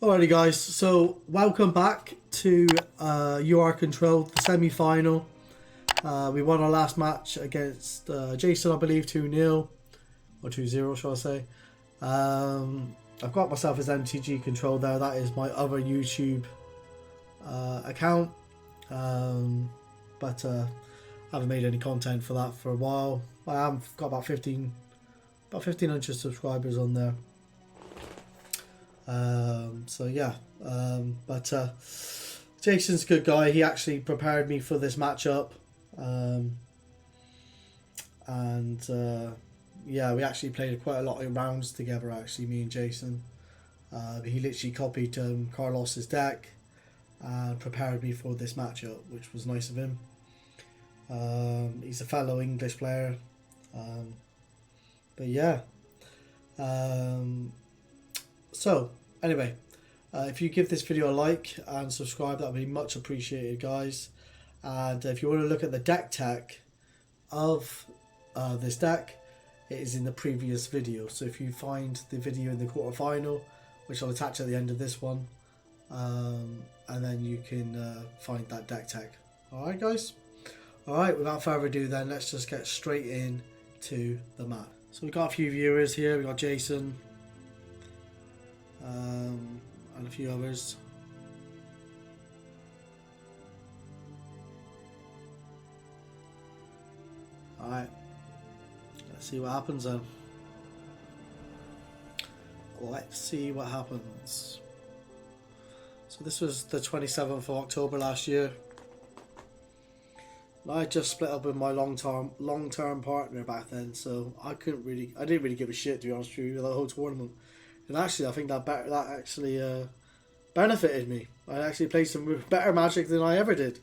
Alrighty guys, so welcome back to UR Control, the semi-final. We won our last match against Jason, I believe, 2-0 or 2-0 shall I say. I've got myself as MTG Control there. That is my other YouTube account, but I haven't made any content for that for a while. I have got about 1500 subscribers on there. So yeah, but Jason's a good guy. He actually prepared me for this matchup, yeah, we actually played quite a lot of rounds together, actually, me and Jason. He literally copied Carlos's deck and prepared me for this matchup, which was nice of him. He's a fellow English player, but yeah. So anyway, if you give this video a like and subscribe, that would be much appreciated, guys. And if you want to look at the deck tech of this deck, it is in the previous video. So if you find the video in the quarterfinal, which I'll attach at the end of this one, and then you can find that deck tech. Alright guys? Alright, without further ado then, let's just get straight in to the map. So we've got a few viewers here. We've got Jason, and a few others. Alright, let's see what happens then. Let's see what happens. So this was the 27th of October last year. I just split up with my long-term partner back then, so I didn't really give a shit, to be honest with you, the whole tournament. And actually, I think that actually benefited me. I actually played some better Magic than I ever did,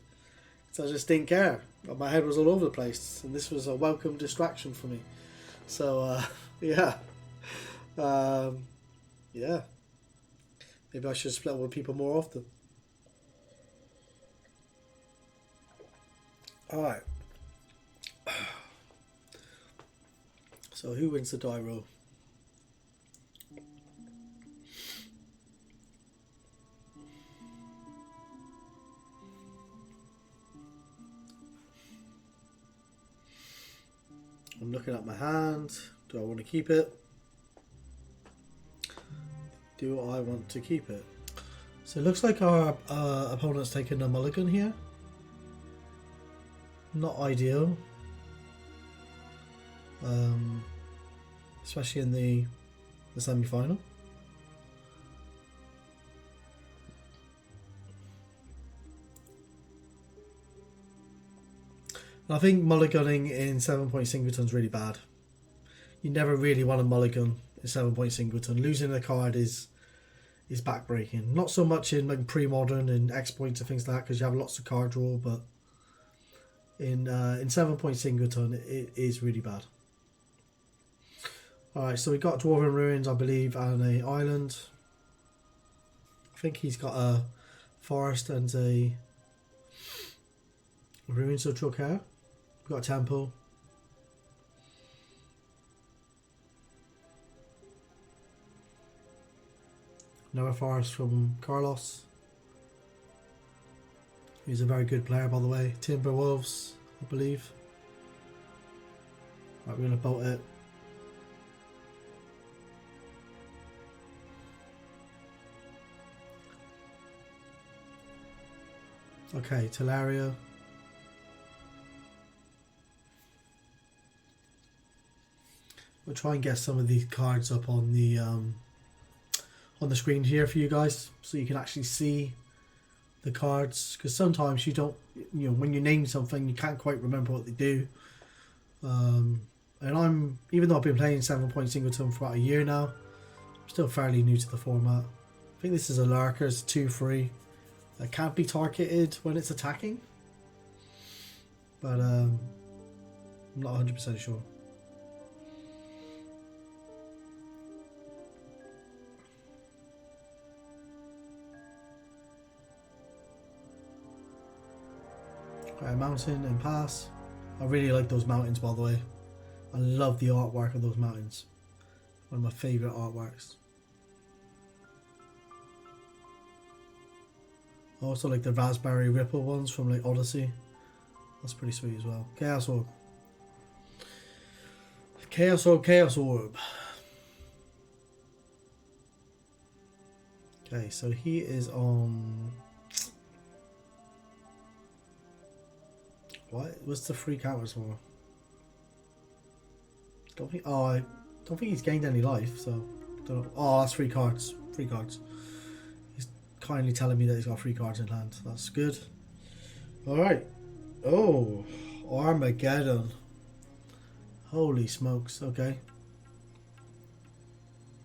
because I just didn't care. My head was all over the place, and this was a welcome distraction for me. So yeah, yeah. Maybe I should split up with people more often. All right. So who wins the die roll? I'm looking at my hand. Do I want to keep it? Do I want to keep it? So it looks like our opponent's taking a mulligan here. Not ideal. Especially in the semi-final. I think mulliganing in 7-point Singleton is really bad. You never really want to mulligan in 7-point Singleton. Losing a card is backbreaking. Not so much in like pre-modern and X-points and things like that, because you have lots of card draw, but in 7-point Singleton it is really bad. Alright, so we got Dwarven Ruins, I believe, and an island. I think he's got a forest and a Ruins of Trocaire. We've got a temple. Another forest from Carlos. He's a very good player, by the way. Timberwolves, I believe. Right, we're going to bolt it. Okay, Talaria. We'll try and get some of these cards up on the screen here for you guys, so you can actually see the cards, because sometimes you don't, when you name something, you can't quite remember what they do. And even though I've been playing 7-point Singleton for about a year now, I'm still fairly new to the format. I think this is a lurker. It's 2/3. That can't be targeted when it's attacking, but I'm not 100% sure. Okay, mountain and pass. I really like those mountains, by the way. I love the artwork of those mountains. One of my favourite artworks. Also like the raspberry ripple ones from like Odyssey. That's pretty sweet as well. Chaos Orb. Chaos Orb, Chaos Orb. Okay, so he is on... What? What's the free counters for? Don't think... Oh, I don't think he's gained any life, so... Don't know. Oh, that's free cards. Free cards. He's kindly telling me that he's got free cards in hand. That's good. Alright. Oh, Armageddon. Holy smokes. Okay.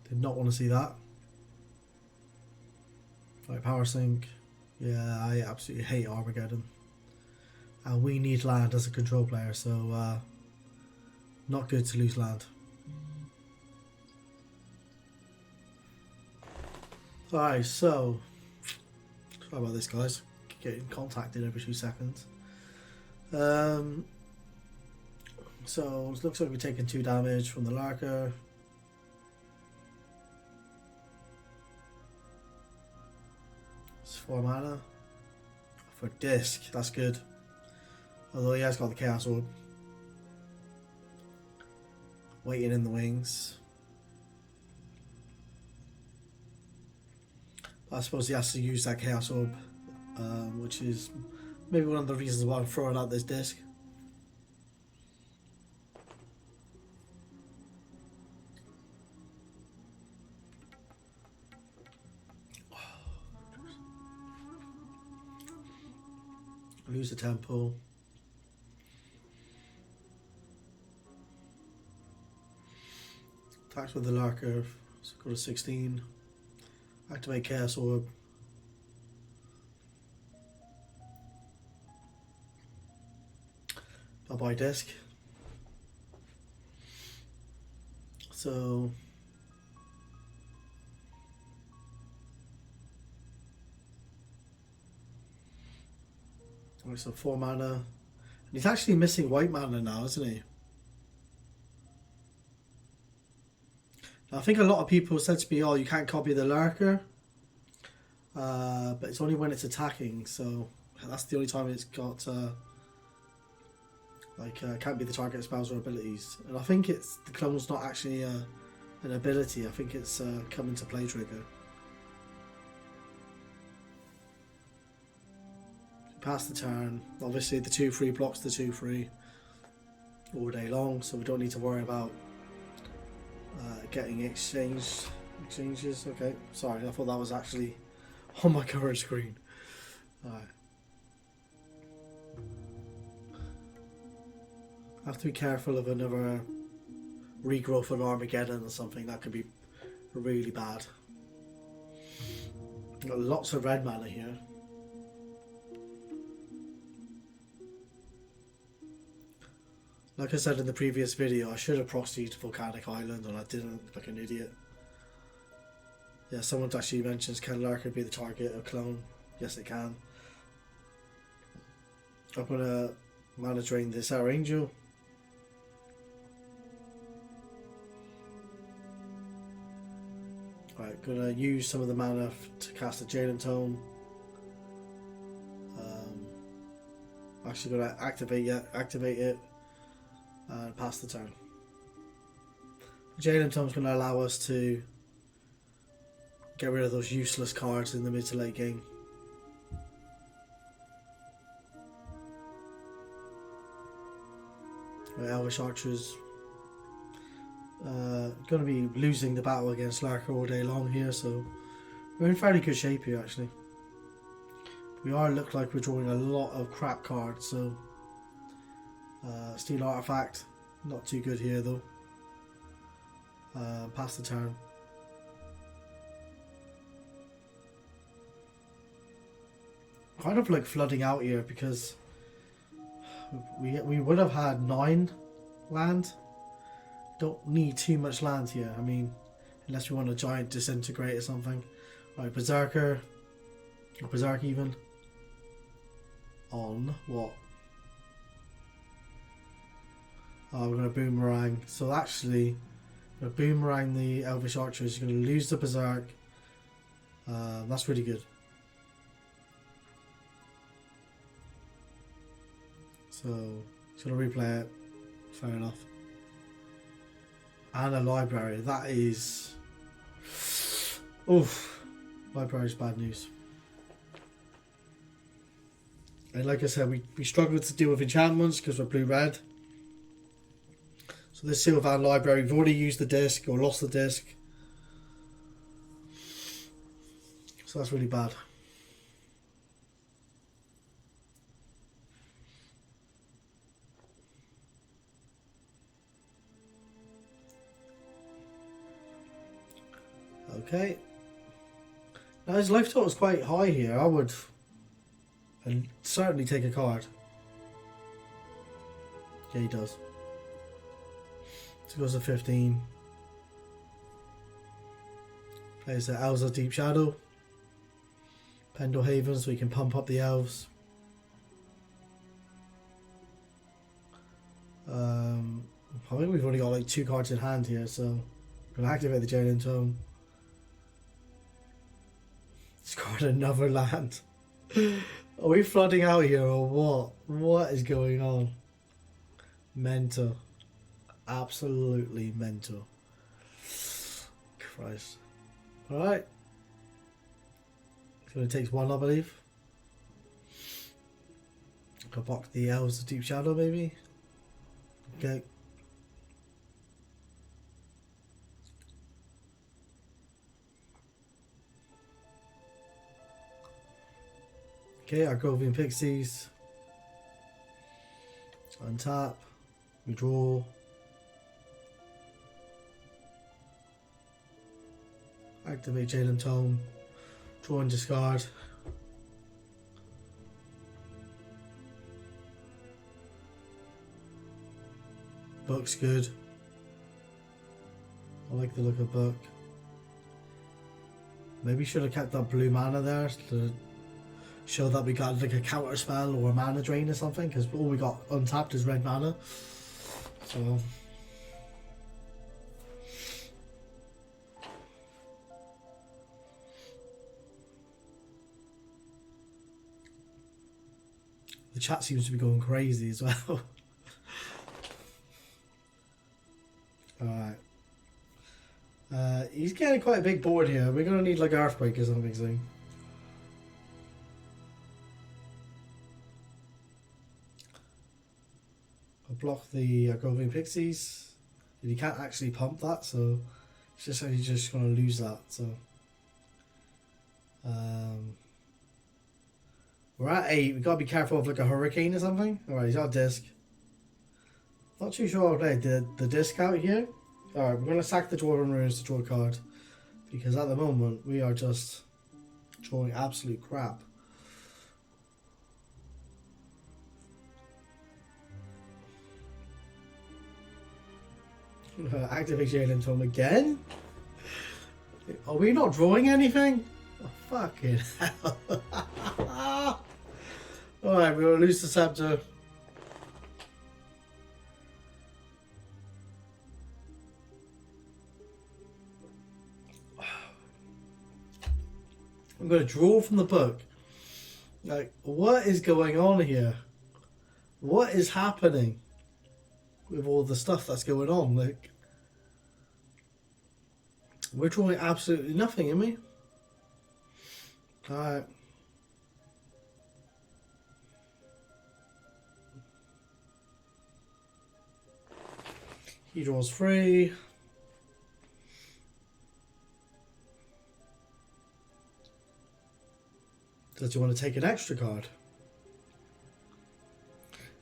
Did not want to see that. Right, power sync. Yeah, I absolutely hate Armageddon. And we need land as a control player, so not good to lose land. Alright, so sorry about this, guys. Getting contacted every 2 seconds. So it looks like we're taking 2 damage from the Larker. It's 4 mana for disc. That's good. Although he has got the Chaos Orb. Waiting in the wings. I suppose he has to use that Chaos Orb, which is maybe one of the reasons why I'm throwing out this disc. Lose the tempo. Attacks with the Larker, so go to 16. Activate Chaos Orb. Bye bye disc. So so 4 mana. And he's actually missing white mana now, isn't he? Now, I think a lot of people said to me, oh, you can't copy the Lurker. But it's only when it's attacking, so that's the only time it's got can't be the target spells or abilities. And I think it's the clone's not actually an ability. I think it's come into play trigger. Pass the turn. Obviously the 2/3 blocks the 2/3 all day long, so we don't need to worry about getting exchanges. Okay, sorry, I thought that was actually on my current screen. Alright. I have to be careful of another regrowth of Armageddon or something. That could be really bad. Got lots of red mana here. Like I said in the previous video, I should have proxied Volcanic Island and I didn't, like an idiot. Yeah, someone actually mentions, can Lurker be the target of clone? Yes, it can. I'm gonna mana drain this Our Angel. Right, gonna use some of the mana to cast a Jalen Tome. Actually gonna activate it. And pass the turn. Jalen Tome's going to allow us to get rid of those useless cards in the mid to late game. Elvish Archers going to be losing the battle against Larker all day long here, so we're in fairly good shape here actually. We look like we're drawing a lot of crap cards, so Steel Artifact, not too good here though. Pass the turn. Kind of like flooding out here because we would have had 9 land. Don't need too much land here. I mean, unless we want a giant disintegrate or something. Right, Berserker, or Berserk even. On what? Oh, we're going to boomerang. So actually, we're going to boomerang the Elvish Archers. You're going to lose the Berserk. That's really good. So it's gonna replay it. Fair enough. And a library. That is. Oof. Library's bad news. And like I said, we struggled to deal with enchantments because we're blue-red. So this Sylvan library, we've already used the disc or lost the disc. So that's really bad. Okay. Now his life total is quite high here. I would certainly take a card. Yeah, he does. So it goes to 15. Plays the Elves of Deep Shadow. Pendle Haven, so we can pump up the elves. I think we've only got like 2 cards in hand here, so I'm going to activate the Jailen Tome. Discard another land. Are we flooding out here or what? What is going on? Mental. Absolutely mental. Christ. Alright. So it takes 1, I believe. Could block the Elves of Deep Shadow, maybe. Okay. Okay, our Grovian Pixies. Untap. We draw. Activate Jailen Tome. Draw and discard. Book's good. I like the look of book. Maybe should have kept that blue mana there to show that we got like a counter spell or a mana drain or something, because all we got untapped is red mana. So the chat seems to be going crazy as well. Alright. He's getting quite a big board here. We're going to need like Earthquake or something soon. I'll block the Grovian Pixies. You can't actually pump that, so it's just like he's just going to lose that. So we're at 8. We've got to be careful of like a hurricane or something. Alright, he's got a disc. Not too sure I'll play the disc out here. Alright, we're going to sack the Dwarven Ruins to draw a card. Because at the moment, we are just drawing absolute crap. Activate Jailen Tome again? Are we not drawing anything? Oh, fucking hell. Alright, we're going to lose the scepter. I'm going to draw from the book. Like, what is going on here? What is happening with all the stuff that's going on? Like, we're drawing absolutely nothing, aren't we? Alright. He draws 3. Does he want to take an extra card?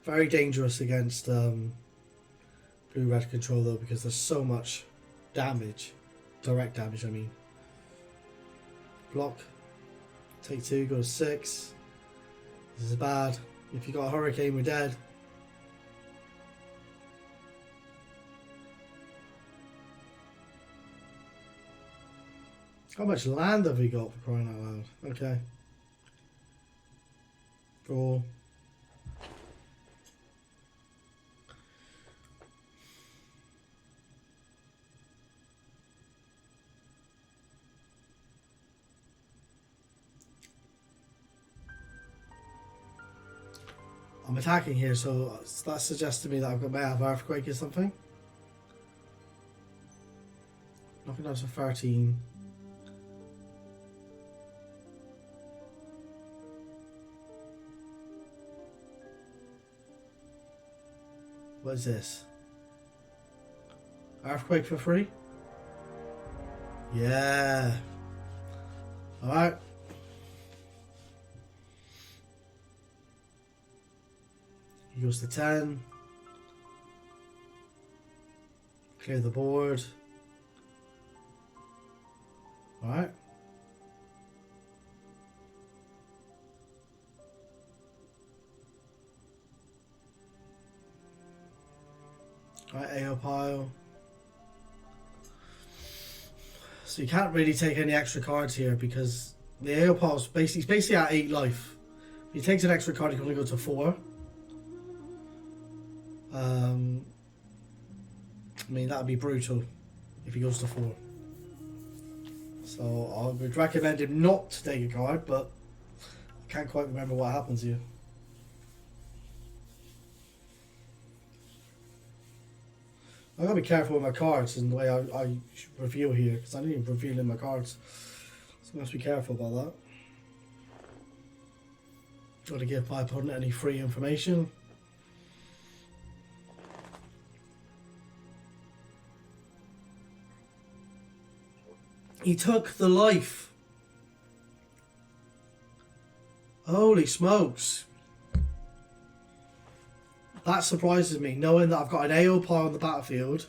Very dangerous against blue-red control though, because there's so much damage. Direct damage, I mean. Block. Take 2, go to 6. This is bad. If you got a hurricane, we're dead. How much land have we got, for crying out loud? Okay. Draw. I'm attacking here, so that suggests to me that I may have Earthquake or something. Knocking down to 13. What is this? Earthquake for free? Yeah. Alright. He goes to 10. Clear the board. Alright. Alright, AO pile. So you can't really take any extra cards here because the AO pile is basically at 8 life. If he takes an extra card, he can only go to 4. I mean, that would be brutal if he goes to 4. So I would recommend him not to take a card, but I can't quite remember what happens here. I gotta be careful with my cards and the way I reveal here, because I didn't even reveal in my cards. So I must be careful about that. Gotta give my opponent any free information. He took the life. Holy smokes. That surprises me, knowing that I've got an AO pile on the battlefield.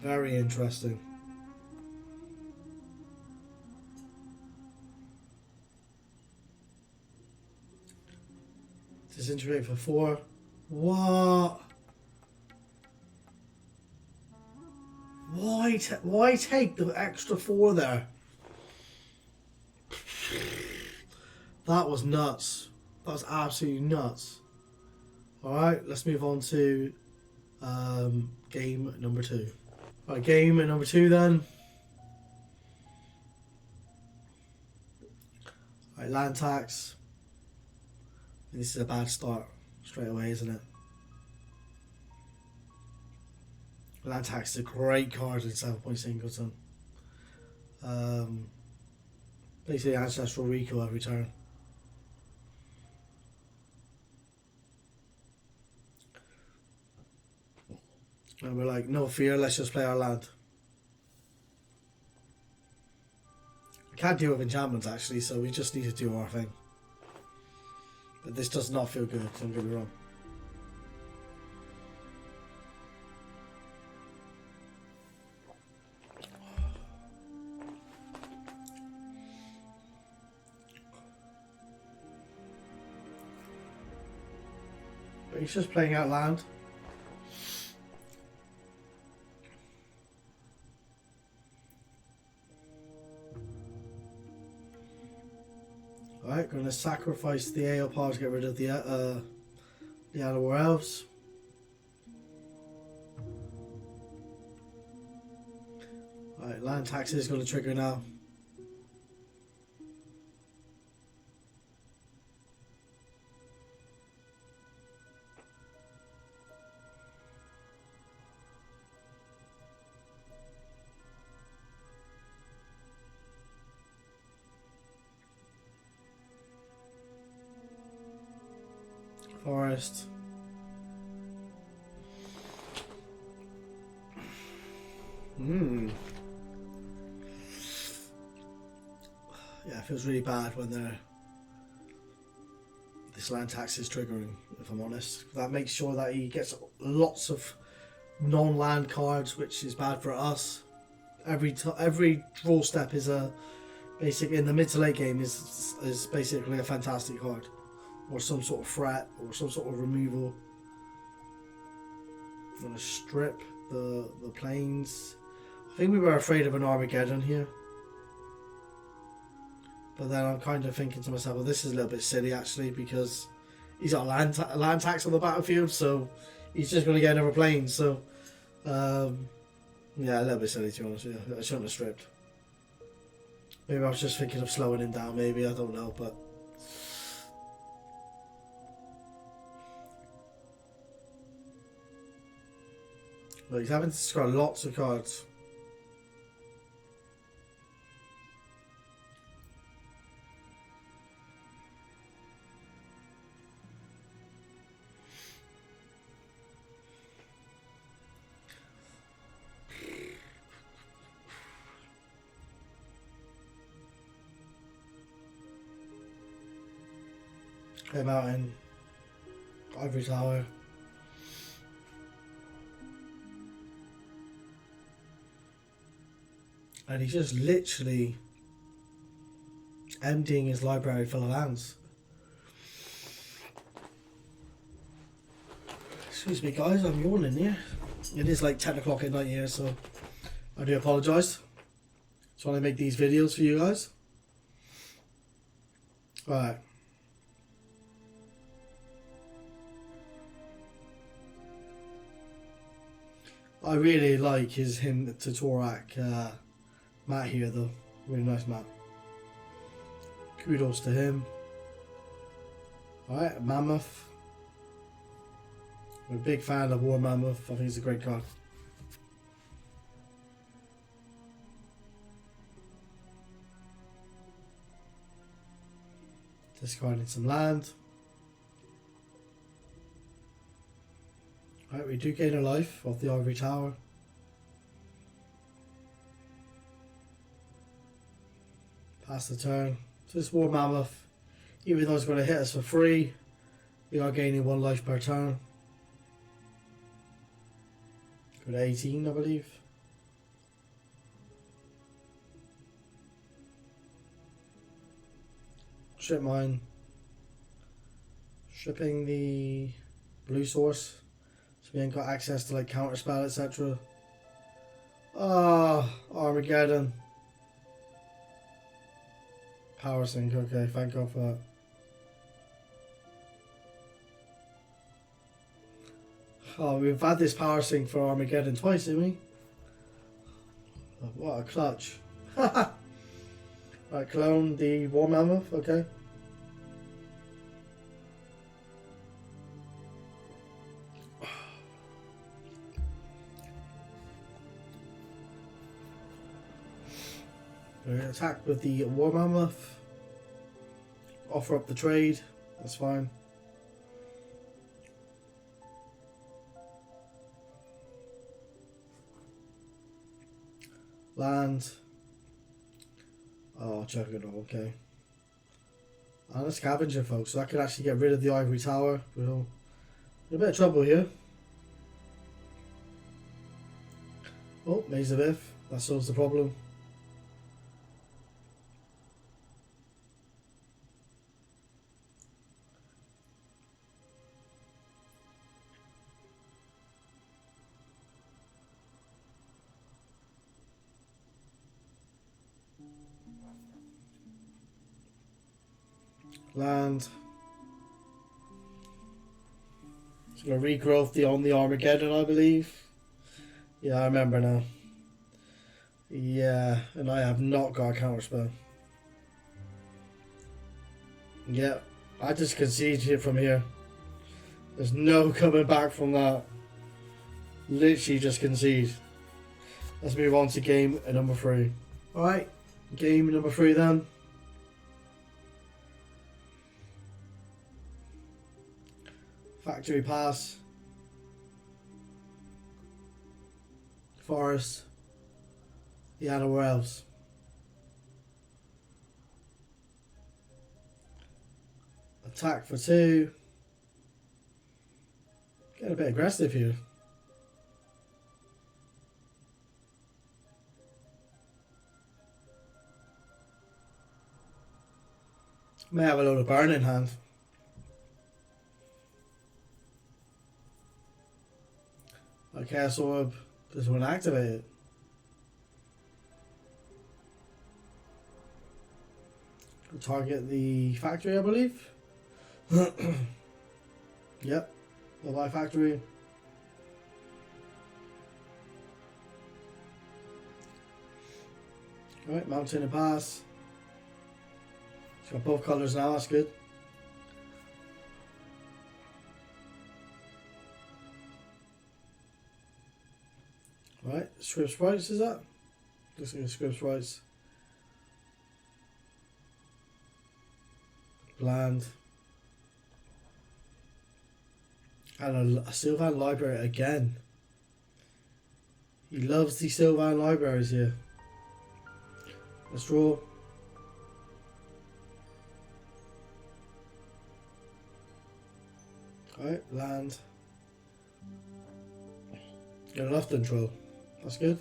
Very interesting. Disintegrate for 4. What? Why take the extra 4 there? That was nuts. That was absolutely nuts. Alright, let's move on to game number 2. Alright, game number 2 then. Alright, land tax. This is a bad start straight away, isn't it? Land tax is a great card in 7pt Singleton. Basically ancestral recall every turn. And we're like, no fear, let's just play our land. We can't deal with enchantments actually, so we just need to do our thing. But this does not feel good, don't get me wrong. But he's just playing out land. Alright, going to sacrifice the AO pile to get rid of the animal elves. Alright, land tax is going to trigger now. Forest. Yeah, it feels really bad when this land tax is triggering, if I'm honest. That makes sure that he gets lots of non-land cards, which is bad for us. Every draw step is in the mid to late game is basically a fantastic card. Or some sort of threat, or some sort of removal. I'm going to strip the plains. I think we were afraid of an Armageddon here. But then I'm kind of thinking to myself, well, this is a little bit silly actually, because he's got land tax on the battlefield, so he's just going to get another plane. So, yeah, a little bit silly to be honest with you. I shouldn't have stripped. Maybe I was just thinking of slowing him down, maybe, I don't know, but... But he's got lots of cards. Came out in Ivory Tower. And he's just literally emptying his library full of lands. Excuse me guys, I'm yawning here. It is like 10 o'clock at night here, so I do apologise. Just want to make these videos for you guys. Right. I really like his hymn to Torak mat here though. Really nice mat. Kudos to him. Alright, Mammoth. I'm a big fan of War Mammoth. I think it's a great card. Discarding some land. Right, we do gain a life off the Ivory Tower. Pass the turn. So this War Mammoth, even though it's going to hit us for free, we are gaining 1 life per turn. Go to 18, I believe. Strip mine. Stripping the blue source. We ain't got access to like counter spell, etc. Ah, Armageddon. Power sink, okay, thank God for that. Oh, we've had this power sink for Armageddon twice, didn't we? Oh, what a clutch. Right, clone the War Mammoth, okay. We're going to attack with the War Mammoth. Offer up the trade. That's fine. Land. Oh, Juggernaut, okay. And a Scavenger, folks. So that could actually get rid of the Ivory Tower. We're in a bit of trouble here. Oh, Maze of Ith. That solves the problem. Land. It's going to regrowth on the Armageddon, I believe. Yeah, I remember now. Yeah, and I have not got a counterspell. Yeah, I just conceded it from here. There's no coming back from that. Literally just concede. Let's move on to game number 3. Alright, game number 3 then. Factory Pass. Forest. The Animal Elves. Attack for 2. Get a bit aggressive here. May have a load of burn in hand. Okay, so does one activate it? Target the factory, I believe. Yep, the live factory. Alright, mountain and pass. It's got both colours now, that's good. Right, script sprites is that? Looks like a script sprites. Bland. And a Sylvan library again. He loves the Sylvan libraries here. Let's draw. Alright, land. Got enough control. That's good.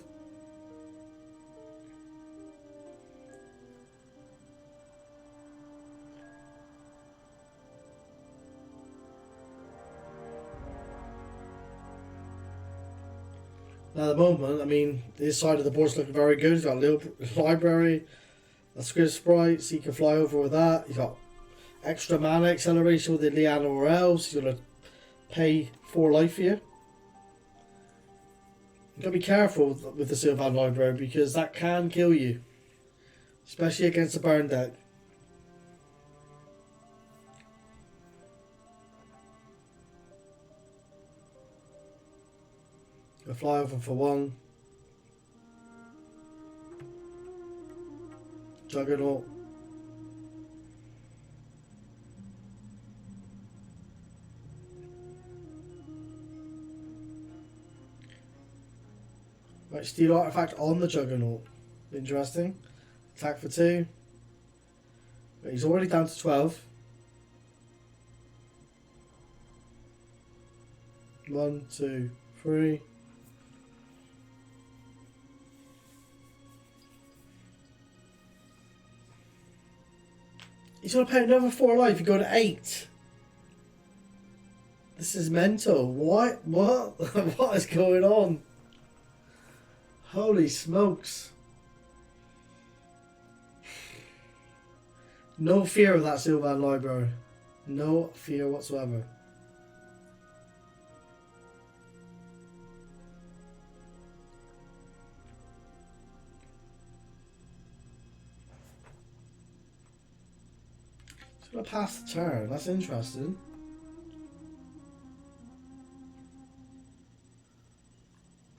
Now at the moment, I mean, this side of the board's looking very good. He's got a little library, a script sprite, so he can fly over with that. He's got extra mana acceleration with the Liana or else. He's going to pay 4 life here. You've got to be careful with the Sylvan library because that can kill you, especially against the burn deck. Go fly over for 1. Juggernaut. Right, steal artifact on the Juggernaut. Interesting. Attack for 2. But he's already down to 12. 1, 2, 3. He's going to pay another 4 life. You go to 8. This is mental. What? What? What is going on? Holy smokes. No fear of that Sylvan library. No fear whatsoever. It's going to pass the turn. That's interesting.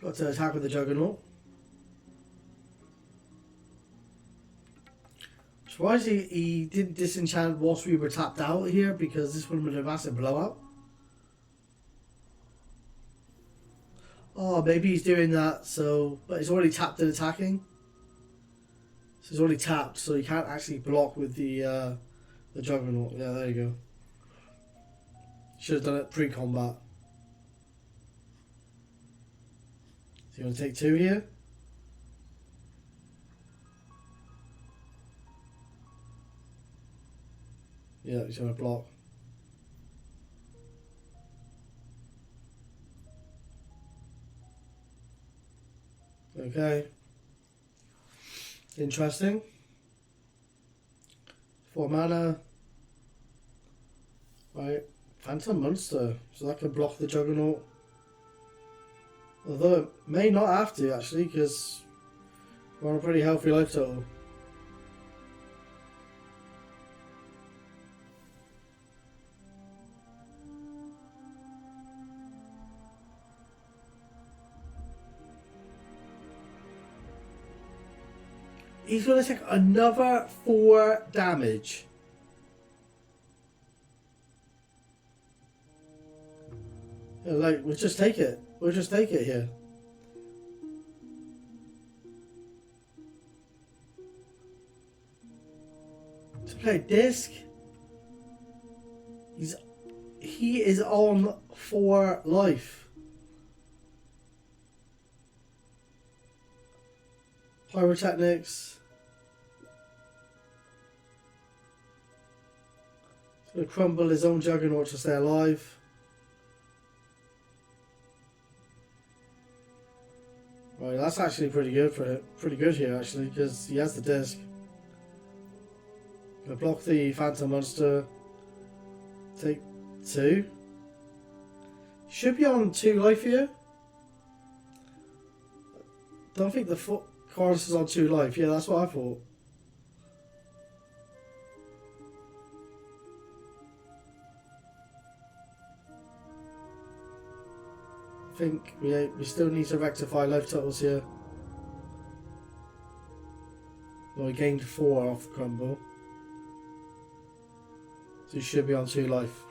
Got to attack with the Juggernaut. Surprised he didn't disenchant whilst we were tapped out here because this would have been a massive blowout. Oh, maybe he's doing that so, but he's already tapped and attacking. So he's already tapped, so he can't actually block with the Juggernaut. Yeah, there you go. Should have done it pre-combat. So you want to take 2 here? Yeah, he's going to block. Okay. Interesting. 4 mana. Right. Phantom Monster. So that can block the Juggernaut. Although it may not have to actually, because we're on a pretty healthy life total. He's going to take another 4 damage. Yeah, like, we'll just take it. We'll just take it here. To play disc. He is on 4 life. Pyrotechnics. He's going to crumble his own Juggernaut to stay alive. Right, that's actually pretty good for it. Pretty good here actually, because he has the disc. Gonna block the Phantom Monster. Take 2. Should be on 2 life here. Don't think the Carlos is on 2 life. Yeah, that's what I thought. I think we still need to rectify life totals here. Well, we gained 4 off crumble. So he should be on 2 life.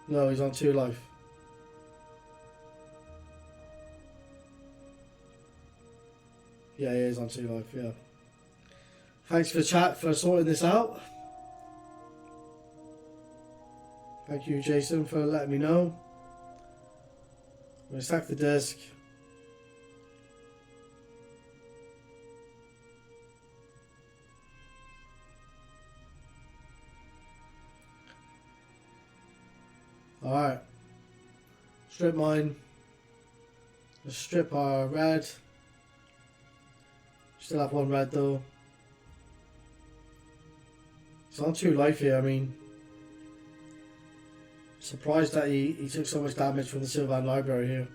No, he's on 2 life. Yeah, he is on 2 life, yeah. Thanks for chat for sorting this out. Thank you, Jason, for letting me know. I'm going to sack the disc. Alright. Strip mine. Let's strip our red. Still have 1 red though. He's on 2 life here, I mean. Surprised that he took so much damage from the Sylvan Library here.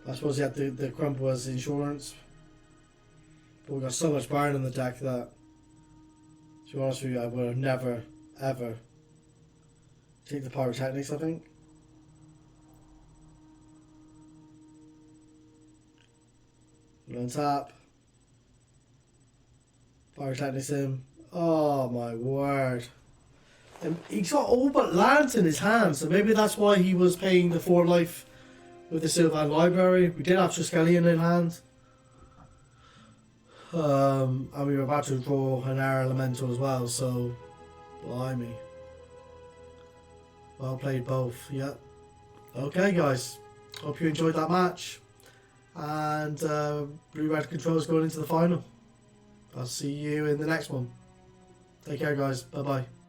I suppose he had the crumple as insurance. But we got so much burn in the deck that, to be honest with you, I would have never, ever take the pyrotechnics, I think. We'll untap. Pyrotechnics him. Oh my word. He's got all but lands in his hand, so maybe that's why he was paying the 4 life with the Sylvan Library. We did have Triskelion in hand. And we were about to draw an air elemental as well, so blimey. Well played both, yeah. Okay guys, hope you enjoyed that match. And Blue-Red Controls going into the final. I'll see you in the next one. Take care guys, bye bye.